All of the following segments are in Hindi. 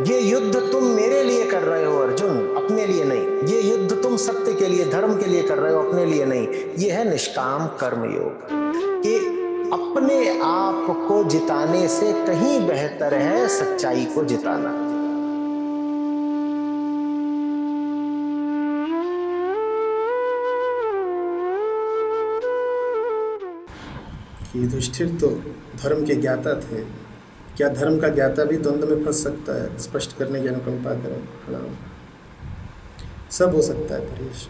ये युद्ध तुम मेरे लिए कर रहे हो अर्जुन, अपने लिए नहीं। ये युद्ध तुम सत्य के लिए, धर्म के लिए कर रहे हो, अपने लिए नहीं। ये है निष्काम कर्म योग, कि अपने आप को जिताने से कहीं बेहतर है सच्चाई को जिताना। युधिष्ठिर तो धर्म के ज्ञाता थे, क्या धर्म का ज्ञाता भी द्वंद्व में फंस सकता है? स्पष्ट करने की अनुकंपा करें। प्रणाम। सब हो सकता है परेश।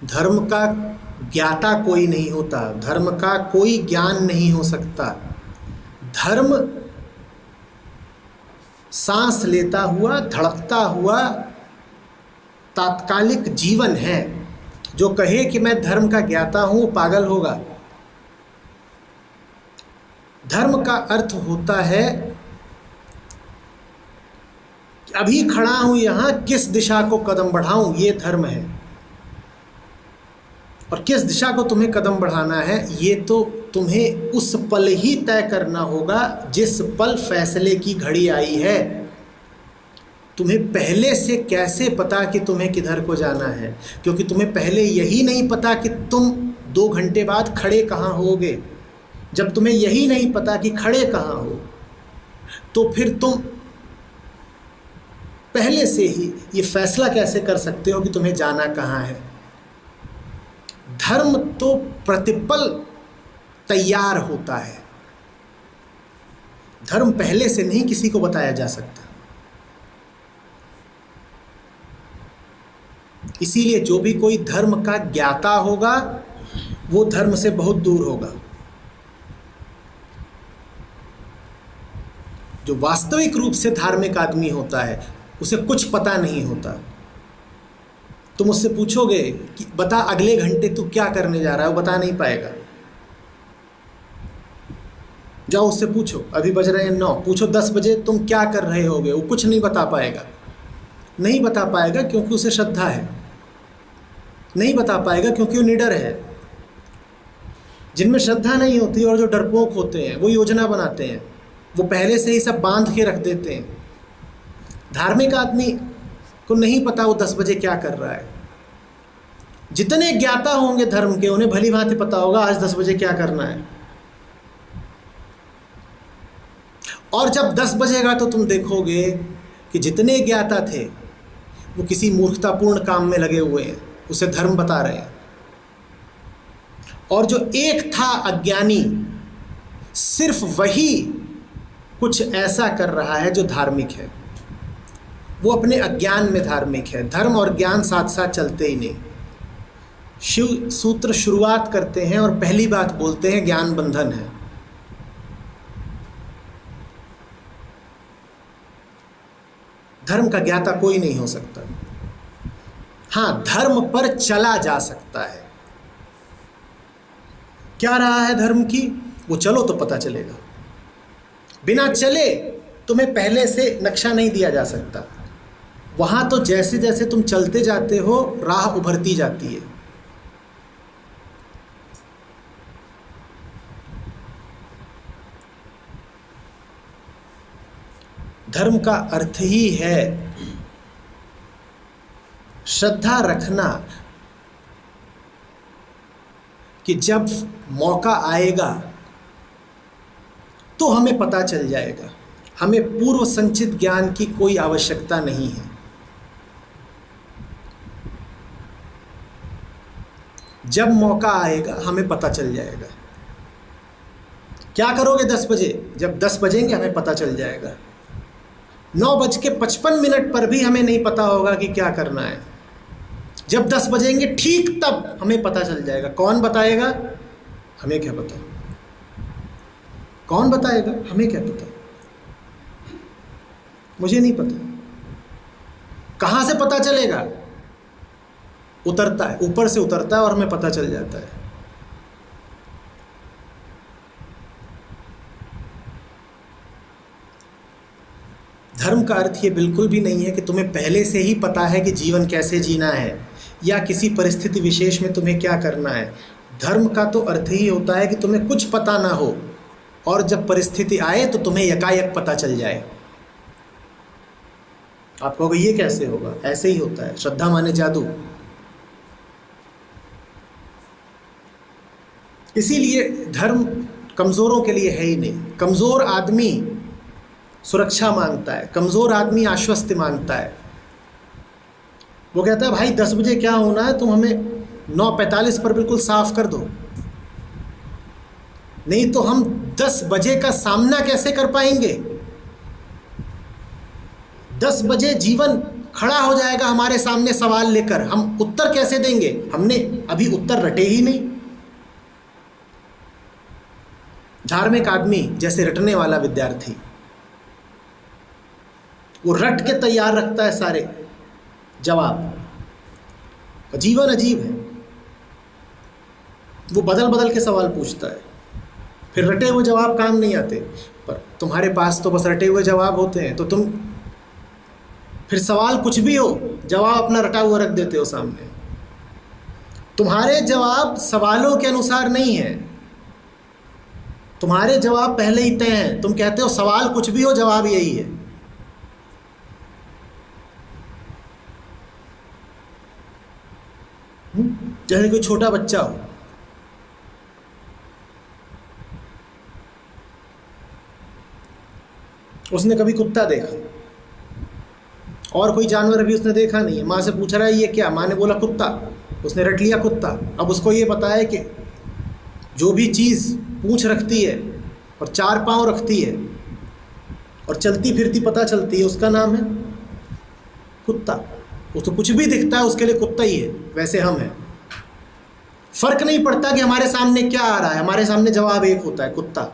धर्म का ज्ञाता कोई नहीं होता, धर्म का कोई ज्ञान नहीं हो सकता। धर्म सांस लेता हुआ, धड़कता हुआ तात्कालिक जीवन है। जो कहे कि मैं धर्म का ज्ञाता हूं, पागल होगा। धर्म का अर्थ होता है कि अभी खड़ा हूं यहां, किस दिशा को कदम बढ़ाऊं, ये धर्म है। और किस दिशा को तुम्हें कदम बढ़ाना है, ये तो तुम्हें उस पल ही तय करना होगा जिस पल फैसले की घड़ी आई है। तुम्हें पहले से कैसे पता कि तुम्हें किधर को जाना है? क्योंकि तुम्हें पहले यही नहीं पता कि तुम 2 घंटे बाद खड़े कहाँ होगे। जब तुम्हें यही नहीं पता कि खड़े कहाँ हो, तो फिर तुम पहले से ही ये फैसला कैसे कर सकते हो कि तुम्हें जाना कहाँ है? धर्म तो प्रतिपल तैयार होता है। धर्म पहले से नहीं किसी को बताया जा सकता। इसीलिए जो भी कोई धर्म का ज्ञाता होगा, वो धर्म से बहुत दूर होगा। जो वास्तविक रूप से धार्मिक आदमी होता है, उसे कुछ पता नहीं होता। तुम उससे पूछोगे कि बता अगले घंटे तू क्या करने जा रहा है, वो बता नहीं पाएगा। जाओ उससे पूछो, अभी बज रहे हैं 9, पूछो 10 बजे तुम क्या कर रहे होगे, वो कुछ नहीं बता पाएगा। नहीं बता पाएगा क्योंकि उसे श्रद्धा है। नहीं बता पाएगा क्योंकि वो निडर है। जिनमें श्रद्धा नहीं होती और जो डरपोक होते हैं, वो योजना बनाते हैं, वो पहले से ही सब बांध के रख देते हैं। धार्मिक आदमी को नहीं पता वो 10 बजे क्या कर रहा है। जितने ज्ञाता होंगे धर्म के, उन्हें भली भांति पता होगा आज 10 बजे क्या करना है। और जब 10 बजेगा तो तुम देखोगे कि जितने ज्ञाता थे वो किसी मूर्खतापूर्ण काम में लगे हुए हैं, उसे धर्म बता रहे हैं। और जो एक था अज्ञानी, सिर्फ वही कुछ ऐसा कर रहा है जो धार्मिक है। वो अपने अज्ञान में धार्मिक है। धर्म और ज्ञान साथ साथ चलते ही नहीं। शिव सूत्र शुरुआत करते हैं और पहली बात बोलते हैं ज्ञान बंधन है। धर्म का ज्ञाता कोई नहीं हो सकता। हाँ, धर्म पर चला जा सकता है। क्या रहा है धर्म की, वो चलो तो पता चलेगा। बिना चले तुम्हें पहले से नक्शा नहीं दिया जा सकता। वहां तो जैसे जैसे तुम चलते जाते हो, राह उभरती जाती है। धर्म का अर्थ ही है श्रद्धा रखना कि जब मौका आएगा तो हमें पता चल जाएगा। हमें पूर्व संचित ज्ञान की कोई आवश्यकता नहीं है। जब मौका आएगा हमें पता चल जाएगा। क्या करोगे 10 बजे? जब 10 बजेंगे हमें पता चल जाएगा। 9:55 पर भी हमें नहीं पता होगा कि क्या करना है। जब 10 बजेंगे ठीक तब हमें पता चल जाएगा। कौन बताएगा? हमें क्या पता। कौन बताएगा? हमें क्या पता। मुझे नहीं पता। कहाँ से पता चलेगा? उतरता है, ऊपर से उतरता है और हमें पता चल जाता है। धर्म का अर्थ ये बिल्कुल भी नहीं है कि तुम्हें पहले से ही पता है कि जीवन कैसे जीना है या किसी परिस्थिति विशेष में तुम्हें क्या करना है। धर्म का तो अर्थ ही होता है कि तुम्हें कुछ पता ना हो और जब परिस्थिति आए तो तुम्हें यकायक पता चल जाए। आप कहोगे ये कैसे होगा? ऐसे ही होता है, श्रद्धा माने जादू। इसीलिए धर्म कमज़ोरों के लिए है ही नहीं। कमज़ोर आदमी सुरक्षा मांगता है, कमज़ोर आदमी आश्वस्त मांगता है। वो कहता है भाई 10 बजे क्या होना है, तुम हमें 9:45 पर बिल्कुल साफ कर दो, नहीं तो हम 10 बजे का सामना कैसे कर पाएंगे। 10 बजे जीवन खड़ा हो जाएगा हमारे सामने सवाल लेकर, हम उत्तर कैसे देंगे? हमने अभी उत्तर रटे ही नहीं। धार्मिक आदमी जैसे रटने वाला विद्यार्थी, वो रट के तैयार रखता है सारे जवाब। जीवन अजीब है, वो बदल बदल के सवाल पूछता है, फिर रटे हुए जवाब काम नहीं आते। पर तुम्हारे पास तो बस रटे हुए जवाब होते हैं, तो तुम फिर सवाल कुछ भी हो, जवाब अपना रटा हुआ रख देते हो सामने। तुम्हारे जवाब सवालों के अनुसार नहीं है, तुम्हारे जवाब पहले ही तय हैं। तुम कहते हो सवाल कुछ भी हो, जवाब यही है। जैसे कोई छोटा बच्चा हो, उसने कभी कुत्ता देखा और कोई जानवर अभी उसने देखा नहीं है, माँ से पूछ रहा है ये क्या, माँ ने बोला कुत्ता, उसने रट लिया कुत्ता। अब उसको ये पता है कि जो भी चीज़ पूंछ रखती है और 4 पाँव रखती है और चलती फिरती पता चलती है, उसका नाम है कुत्ता। उसको कुछ भी दिखता है उसके लिए कुत्ता ही है। वैसे हम हैं, फर्क नहीं पड़ता कि हमारे सामने क्या आ रहा है, हमारे सामने जवाब एक होता है, कुत्ता।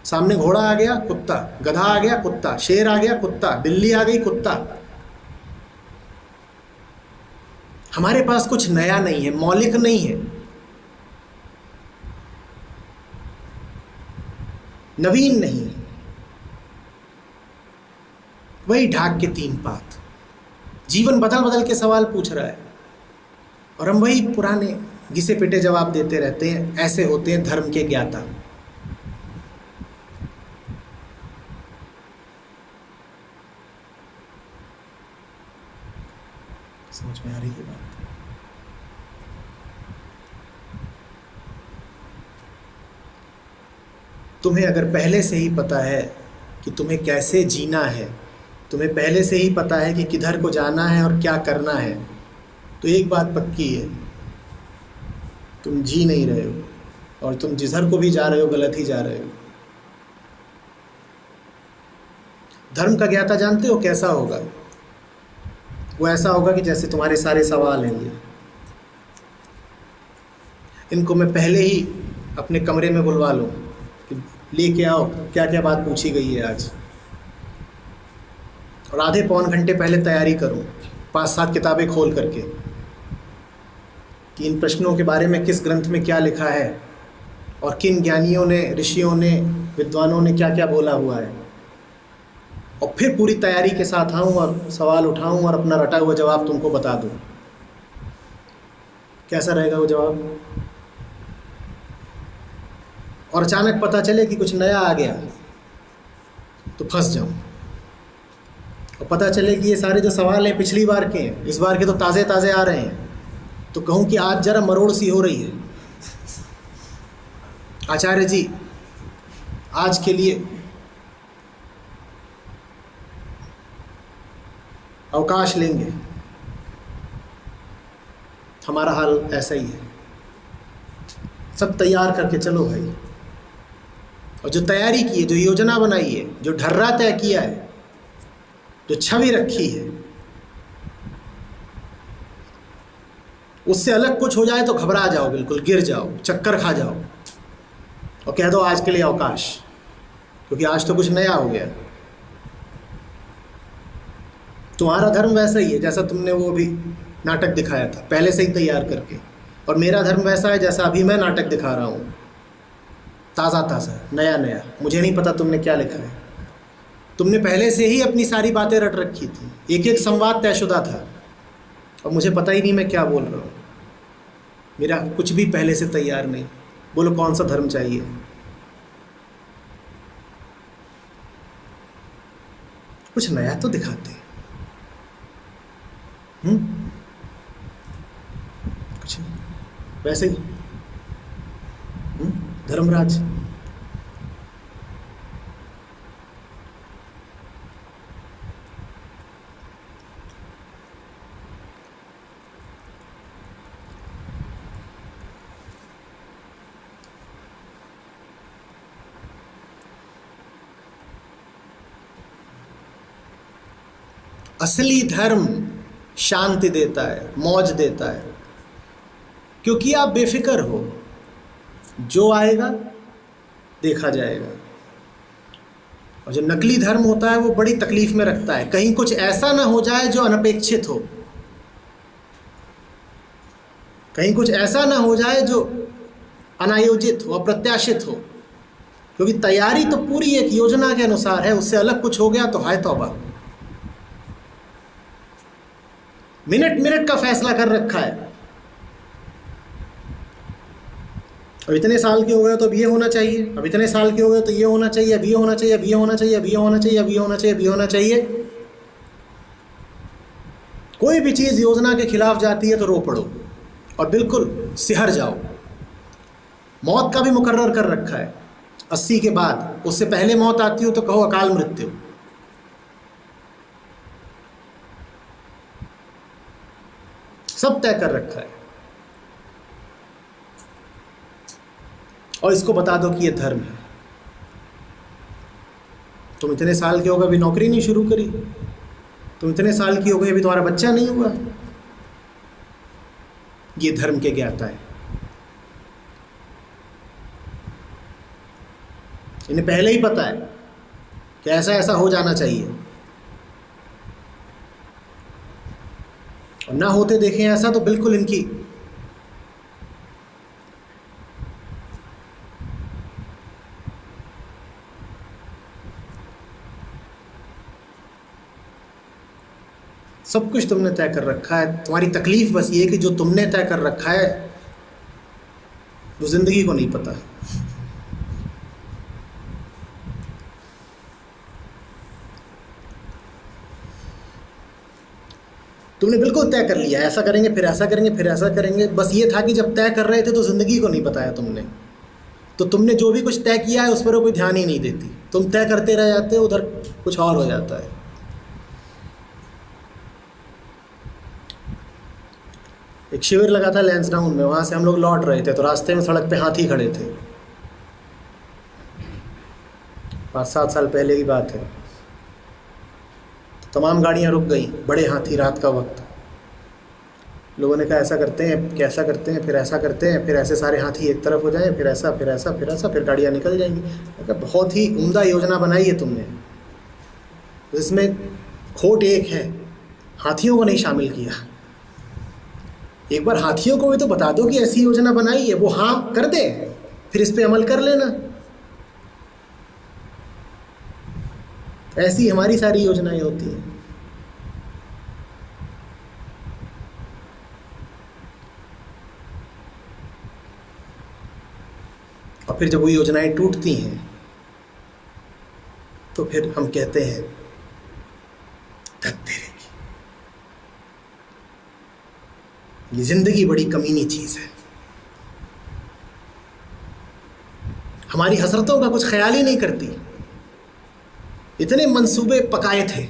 सामने घोड़ा आ गया, कुत्ता। गधा आ गया, कुत्ता। शेर आ गया, कुत्ता। बिल्ली आ गई, कुत्ता। हमारे पास कुछ नया नहीं है, मौलिक नहीं है, नवीन नहीं है। वही ढाक के 3 पात, जीवन बदल बदल के सवाल पूछ रहा है और हम वही पुराने घिसे पिटे जवाब देते रहते हैं। ऐसे होते हैं धर्म के ज्ञाता। समझ में आ रही है बात? तुम्हें अगर पहले से ही पता है कि तुम्हें कैसे जीना है, तुम्हें पहले से ही पता है कि किधर को जाना है और क्या करना है, तो एक बात पक्की है, तुम जी नहीं रहे हो और तुम जिधर को भी जा रहे हो गलत ही जा रहे हो। धर्म का ज्ञाता जानते हो कैसा होगा? वो ऐसा होगा कि जैसे तुम्हारे सारे सवाल हैं ये, इनको मैं पहले ही अपने कमरे में बुलवा लूँ कि लेके आओ क्या क्या बात पूछी गई है आज, और आधे पौन घंटे पहले तैयारी करूँ 5-7 किताबें खोल करके कि इन प्रश्नों के बारे में किस ग्रंथ में क्या लिखा है और किन ज्ञानियों ने, ऋषियों ने, विद्वानों ने क्या क्या बोला हुआ है, और फिर पूरी तैयारी के साथ आऊँ और सवाल उठाऊँ और अपना रटा हुआ जवाब तुमको बता दूँ। कैसा रहेगा वो जवाब? और अचानक पता चले कि कुछ नया आ गया तो फंस जाऊँ, और पता चले कि ये सारे जो सवाल हैं पिछली बार के हैं, इस बार के तो ताज़े ताज़े आ रहे हैं, तो कहूँ कि आज जरा मरोड़ सी हो रही है, आचार्य जी आज के लिए अवकाश लेंगे। हमारा हाल ऐसा ही है, सब तैयार करके चलो भाई, और जो तैयारी की है, जो योजना बनाई है, जो ढर्रा तय किया है, जो छवि रखी है, उससे अलग कुछ हो जाए तो घबरा जाओ, बिल्कुल गिर जाओ, चक्कर खा जाओ और कह दो आज के लिए अवकाश, क्योंकि आज तो कुछ नया हो गया। तुम्हारा धर्म वैसा ही है जैसा तुमने वो अभी नाटक दिखाया था पहले से ही तैयार करके, और मेरा धर्म वैसा है जैसा अभी मैं नाटक दिखा रहा हूँ, ताज़ा ताज़ा, नया नया। मुझे नहीं पता तुमने क्या लिखा है, तुमने पहले से ही अपनी सारी बातें रट रखी थी, एक एक संवाद तयशुदा था, और मुझे पता ही नहीं मैं क्या बोल रहा हूँ। मेरा कुछ भी पहले से तैयार नहीं। बोलो कौन सा धर्म चाहिए? कुछ नया तो दिखाते। कुछ नहीं, वैसे ही। धर्मराज असली धर्म शांति देता है, मौज देता है, क्योंकि आप बेफिक्र हो, जो आएगा देखा जाएगा। और जो नकली धर्म होता है वो बड़ी तकलीफ में रखता है, कहीं कुछ ऐसा ना हो जाए जो अनपेक्षित हो, कहीं कुछ ऐसा ना हो जाए जो अनायोजित हो, अप्रत्याशित हो, क्योंकि तैयारी तो पूरी एक योजना के अनुसार है, उससे अलग कुछ हो गया तो हाय तौबा। मिनट मिनट का फैसला कर रखा है। अब इतने साल के हो गए तो अब ये होना चाहिए, अब इतने साल के हो गए तो ये होना चाहिए, अब ये होना चाहिए, अब ये होना चाहिए, अब ये होना चाहिए, अब ये होना चाहिए, अब ये होना चाहिए। कोई भी चीज़ योजना के खिलाफ जाती है तो रो पड़ो और बिल्कुल सिहर जाओ। मौत का भी मुकर्रर कर रखा है 80 के बाद, उससे पहले मौत आती हो तो कहो अकाल मृत्यु। सब तय कर रखा है। और इसको बता दो कि ये धर्म है। तुम इतने साल के हो गए अभी नौकरी नहीं शुरू करी, तुम इतने साल की हो गई अभी तुम्हारा बच्चा नहीं हुआ, ये धर्म के ज्ञाता है। इन्हें पहले ही पता है कि ऐसा ऐसा हो जाना चाहिए, और ना होते देखें ऐसा तो बिल्कुल इनकी सब कुछ तुमने तय कर रखा है। तुम्हारी तकलीफ बस ये कि जो तुमने तय कर रखा है वो जिंदगी को नहीं पता। तुमने बिल्कुल तय कर लिया, ऐसा करेंगे फिर ऐसा करेंगे फिर ऐसा करेंगे। बस ये था कि जब तय कर रहे थे तो ज़िंदगी को नहीं बताया तुमने, तो तुमने जो भी कुछ तय किया है उस पर कोई ध्यान ही नहीं देती। तुम तय करते रह जाते हो, उधर कुछ और हो जाता है। एक शिविर लगा था लैंसडाउन में, वहाँ से हम लोग लौट रहे थे तो रास्ते में सड़क पे हाथी खड़े थे। 5-7 साल पहले की बात है। तमाम गाड़ियाँ रुक गई, बड़े हाथी, रात का वक्त। लोगों ने कहा ऐसा करते हैं, कैसा करते हैं, फिर ऐसा करते हैं, फिर ऐसे सारे हाथी एक तरफ हो जाएं, फिर ऐसा फिर ऐसा फिर ऐसा, फिर गाड़ियाँ निकल जाएंगी। कहा बहुत ही उम्दा योजना बनाई है तुमने, जिसमें खोट एक है, हाथियों को नहीं शामिल किया। एक बार हाथियों को भी तो बता दो कि ऐसी योजना बनाई है, वो हाँ कर दे, फिर इस पे अमल कर लेना। ऐसी हमारी सारी योजनाएं होती हैं। और फिर जब वो योजनाएं टूटती हैं तो फिर हम कहते हैं धत तेरे की, ये जिंदगी बड़ी कमीनी चीज है। हमारी हसरतों का कुछ ख्याल ही नहीं करती। इतने मंसूबे पकाए थे,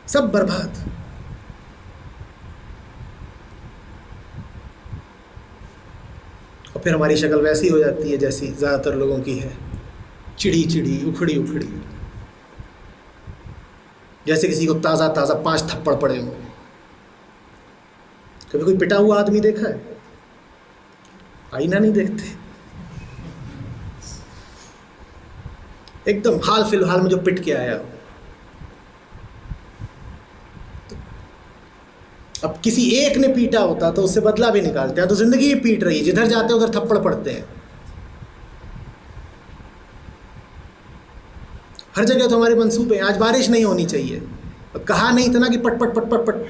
सब बर्बाद। और फिर हमारी शक्ल वैसी हो जाती है जैसी ज़्यादातर लोगों की है, चिड़ी चिड़ी, उखड़ी उखड़ी, जैसे किसी को ताज़ा ताज़ा 5 थप्पड़ पड़े हों। कभी कोई पिटा हुआ आदमी देखा है? आईना नहीं देखते, एकदम हाल फिलहाल में जो पिट के आया। अब किसी एक ने पीटा होता तो उससे बदला भी निकालते हैं, तो जिंदगी ही पीट रही है, जिधर जाते उधर थप्पड़ पड़ते हैं। हर जगह तो हमारे मंसूबे, आज बारिश नहीं होनी चाहिए, कहा नहीं इतना कि पट पट पट पट पट।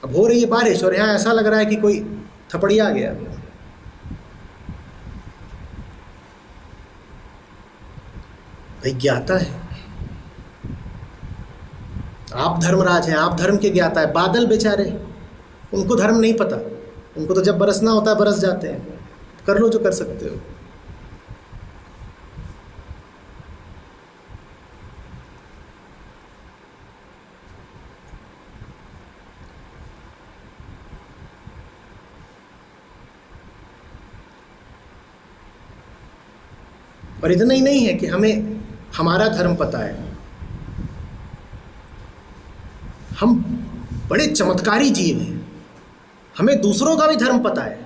अब हो रही है बारिश और यहाँ ऐसा लग रहा है कि कोई थपड़िया आ गया। भाई ज्ञाता है, आप धर्मराज हैं, आप धर्म के ज्ञाता है। बादल बेचारे, उनको धर्म नहीं पता, उनको तो जब बरसना होता है बरस जाते हैं। कर लो जो कर सकते हो। और इतना ही नहीं है कि हमें हमारा धर्म पता है, हम बड़े चमत्कारी जीव हैं, हमें दूसरों का भी धर्म पता है।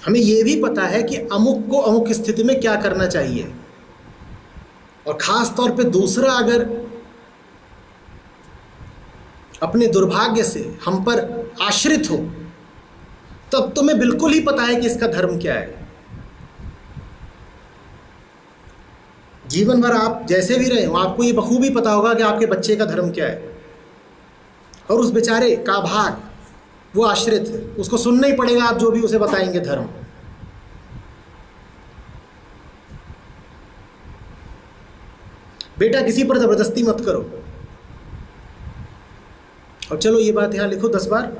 हमें यह भी पता है कि अमुक को अमुक स्थिति में क्या करना चाहिए। और खास तौर पे दूसरा अगर अपने दुर्भाग्य से हम पर आश्रित हो, तब तुम्हें बिल्कुल ही पता है कि इसका धर्म क्या है। जीवन भर आप जैसे भी रहे हो, आपको ये बखूबी पता होगा कि आपके बच्चे का धर्म क्या है। और उस बेचारे का भाग, वो आश्रित है, उसको सुनना ही पड़ेगा आप जो भी उसे बताएंगे धर्म। बेटा किसी पर जबरदस्ती मत करो। और चलो ये बात यहां लिखो 10 बार।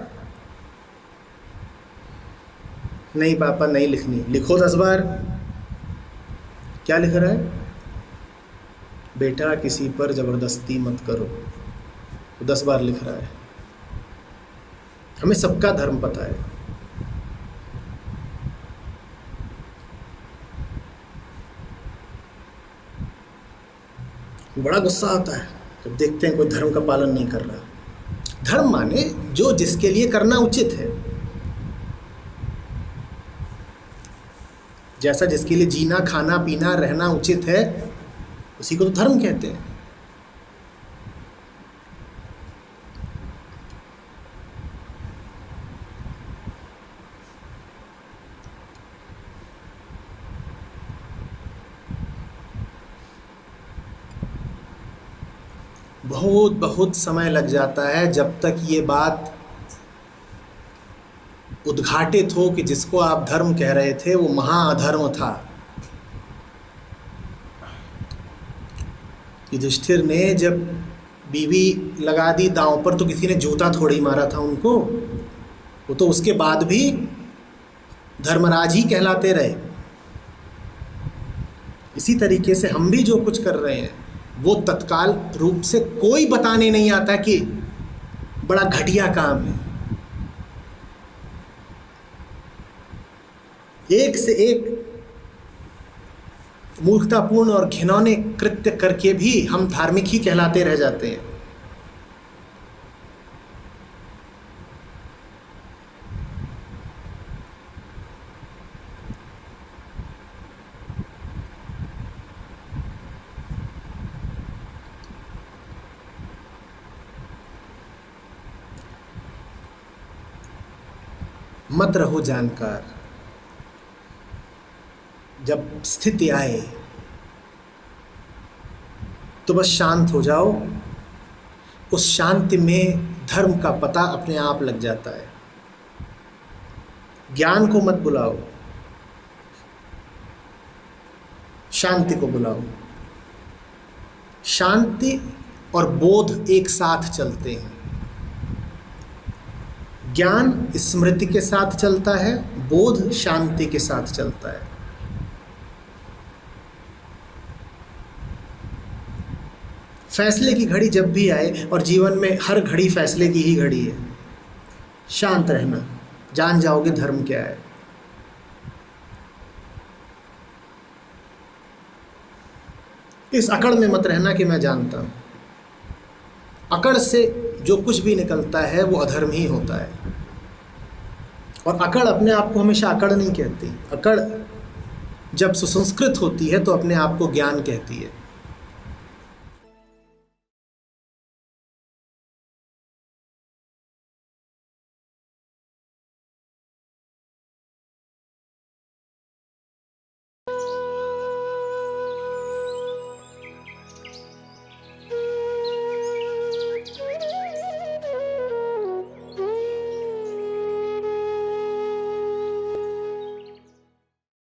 नहीं पापा नहीं लिखनी, लिखो 10 बार। क्या लिख रहा है? बेटा किसी पर जबरदस्ती मत करो, 10 बार लिख रहा है। हमें सबका धर्म पता है। बड़ा गुस्सा आता है जब देखते हैं कोई धर्म का पालन नहीं कर रहा। धर्म माने जो जिसके लिए करना उचित है, जैसा जिसके लिए जीना खाना पीना रहना उचित है, उसी को तो धर्म कहते हैं। बहुत बहुत समय लग जाता है जब तक ये बात उद्घाटित हो कि जिसको आप धर्म कह रहे थे वो महाअधर्म था। युधिष्ठिर ने जब बीवी लगा दी दांव पर तो किसी ने जूता थोड़ी मारा था उनको, वो तो उसके बाद भी धर्मराज ही कहलाते रहे। इसी तरीके से हम भी जो कुछ कर रहे हैं वो तत्काल रूप से कोई बताने नहीं आता कि बड़ा घटिया काम है। एक से एक मूर्खतापूर्ण और घिनौने कृत्य करके भी हम धार्मिक ही कहलाते रह जाते हैं। मत रहो जानकार। जब स्थिति आए तो बस शांत हो जाओ। उस शांति में धर्म का पता अपने आप लग जाता है। ज्ञान को मत बुलाओ, शांति को बुलाओ। शांति और बोध एक साथ चलते हैं। ज्ञान स्मृति के साथ चलता है, बोध शांति के साथ चलता है। फैसले की घड़ी जब भी आए, और जीवन में हर घड़ी फैसले की ही घड़ी है, शांत रहना, जान जाओगे धर्म क्या है। इस अकड़ में मत रहना कि मैं जानता हूं। अकड़ से जो कुछ भी निकलता है वो अधर्म ही होता है। और अकड़ अपने आप को हमेशा अकड़ नहीं कहती। अकड़ जब सुसंस्कृत होती है तो अपने आप को ज्ञान कहती है।